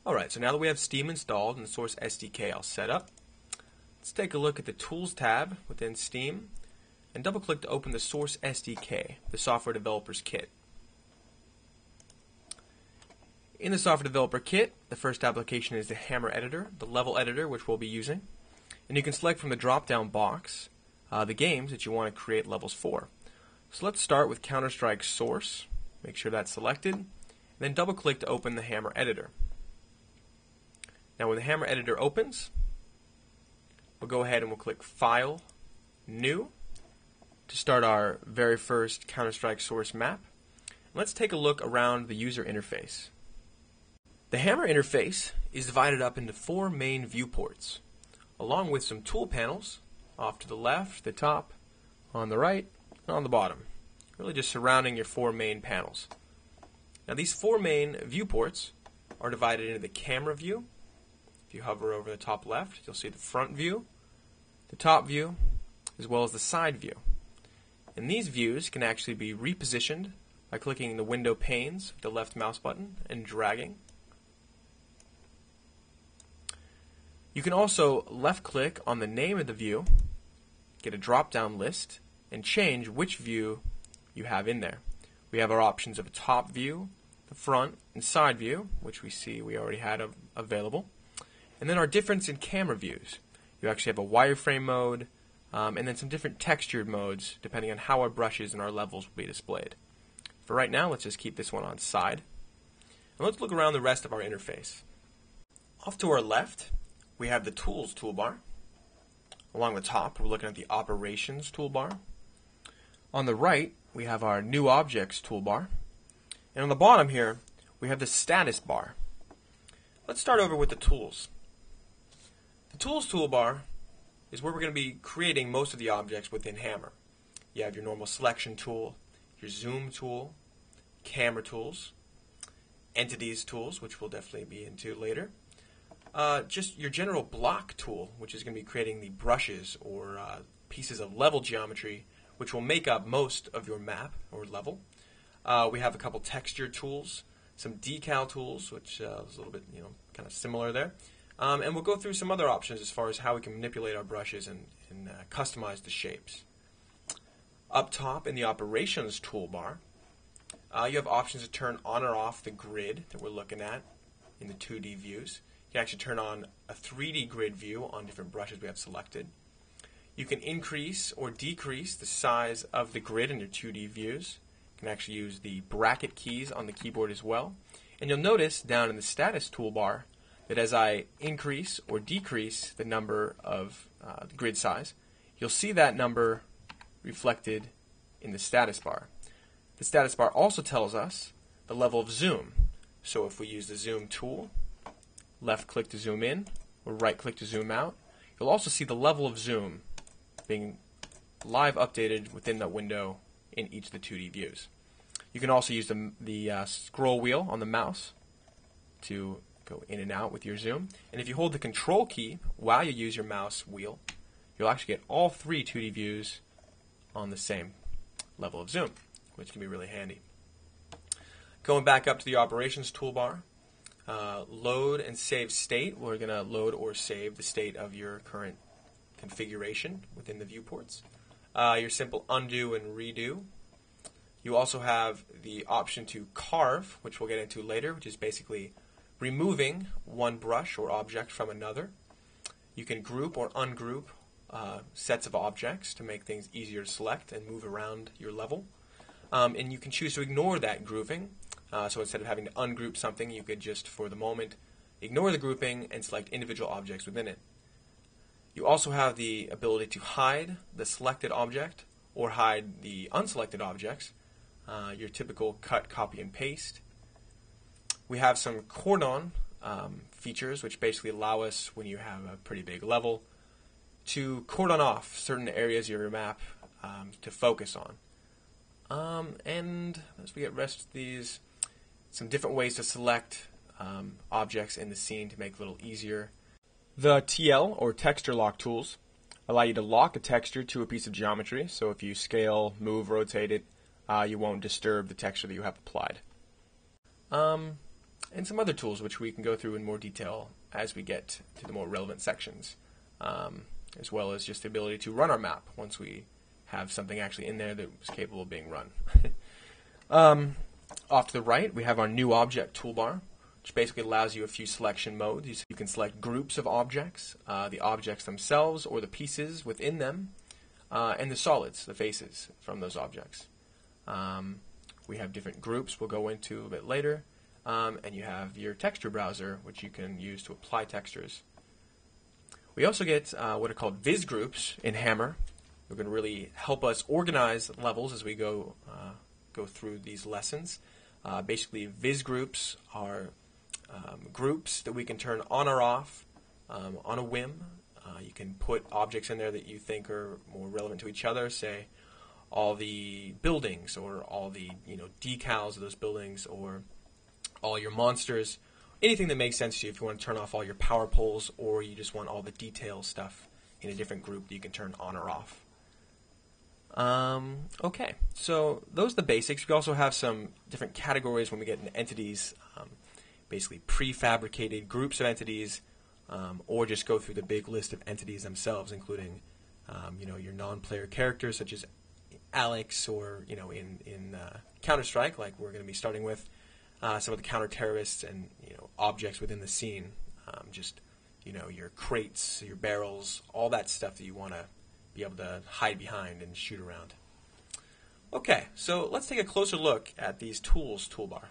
Alright, so now that we have Steam installed and the Source SDK all set up, let's take a look at the Tools tab within Steam and double click to open the Source SDK, the Software Developer's Kit. In the Software Developer Kit, the first application is the Hammer Editor, the level editor which we'll be using. And you can select from the drop-down box the games that you want to create levels for. So let's start with Counter-Strike Source. Make sure that's selected. And then double click to open the Hammer Editor. Now when the Hammer Editor opens, we'll go ahead and we'll click File, New, to start our very first Counter-Strike Source map. And let's take a look around the user interface. The Hammer interface is divided up into 4 main viewports, along with some tool panels off to the left, the top, on the right, and on the bottom, really just surrounding your 4 main panels. Now these 4 main viewports are divided into the camera view. If you hover over the top left, you'll see the front view, the top view, as well as the side view. And these views can actually be repositioned by clicking the window panes with the left mouse button and dragging. You can also left click on the name of the view, get a drop down list, and change which view you have in there. We have our options of a top view, the front, and side view, which we see we already had available. And then our difference in camera views. You actually have a wireframe mode, and then some different textured modes depending on how our brushes and our levels will be displayed. For right now, let's just keep this one on side. And let's look around the rest of our interface. Off to our left, we have the Tools toolbar. Along the top, we're looking at the Operations toolbar. On the right, we have our New Objects toolbar. And on the bottom here, we have the Status bar. Let's start over with the Tools. The Tools toolbar is where we're going to be creating most of the objects within Hammer. You have your normal selection tool, your zoom tool, camera tools, entities tools, which we'll definitely be into later. Just your general block tool, which is going to be creating the brushes or pieces of level geometry, which will make up most of your map or level. We have a couple texture tools, some decal tools, which is a little bit, kind of similar there. And we'll go through some other options as far as how we can manipulate our brushes and customize the shapes. Up top in the Operations toolbar, you have options to turn on or off the grid that we're looking at in the 2D views. You can actually turn on a 3D grid view on different brushes we have selected. You can increase or decrease the size of the grid in your 2D views. You can actually use the bracket keys on the keyboard as well. And you'll notice down in the Status toolbar that as I increase or decrease the number of the grid size, you'll see that number reflected in the status bar. The status bar also tells us the level of zoom. So if we use the zoom tool, left click to zoom in, or right click to zoom out, you'll also see the level of zoom being live updated within that window in each of the 2D views. You can also use the scroll wheel on the mouse to go in and out with your zoom. And if you hold the control key while you use your mouse wheel, you'll actually get all 3 2D views on the same level of zoom, which can be really handy. Going back up to the Operations toolbar, load and save state. We're going to load or save the state of your current configuration within the viewports. Your simple undo and redo. You also have the option to carve, which we'll get into later, which is basically removing one brush or object from another. You can group or ungroup sets of objects to make things easier to select and move around your level. And you can choose to ignore that grouping. So instead of having to ungroup something, you could just, for the moment, ignore the grouping and select individual objects within it. You also have the ability to hide the selected object or hide the unselected objects. Your typical cut, copy, and paste. We have some cordon features, which basically allow us, when you have a pretty big level, to cordon off certain areas of your map to focus on. And as we get rest of these, some different ways to select objects in the scene to make it a little easier. The TL, or texture lock tools, allow you to lock a texture to a piece of geometry, so if you scale, move, rotate it, you won't disturb the texture that you have applied. and some other tools which we can go through in more detail as we get to the more relevant sections, as well as just the ability to run our map once we have something actually in there that is capable of being run. Off to the right, we have our new object toolbar, which basically allows you a few selection modes. You can select groups of objects, the objects themselves or the pieces within them, and the solids, the faces from those objects. We have different groups we'll go into a bit later, and you have your texture browser, which you can use to apply textures. We also get what are called viz groups in Hammer. They're going to really help us organize levels as we go through these lessons. Basically, viz groups are groups that we can turn on or off on a whim. You can put objects in there that you think are more relevant to each other, say all the buildings or all the decals of those buildings or all your monsters, anything that makes sense to you. If you want to turn off all your power poles or you just want all the detail stuff in a different group that you can turn on or off. Okay, so those are the basics. We also have some different categories when we get into entities, basically prefabricated groups of entities, or just go through the big list of entities themselves, including your non-player characters such as Alex, or in Counter-Strike, like we're going to be starting with, some of the counter-terrorists and objects within the scene, just your crates, your barrels, all that stuff that you want to be able to hide behind and shoot around. Okay, so let's take a closer look at these tools toolbar.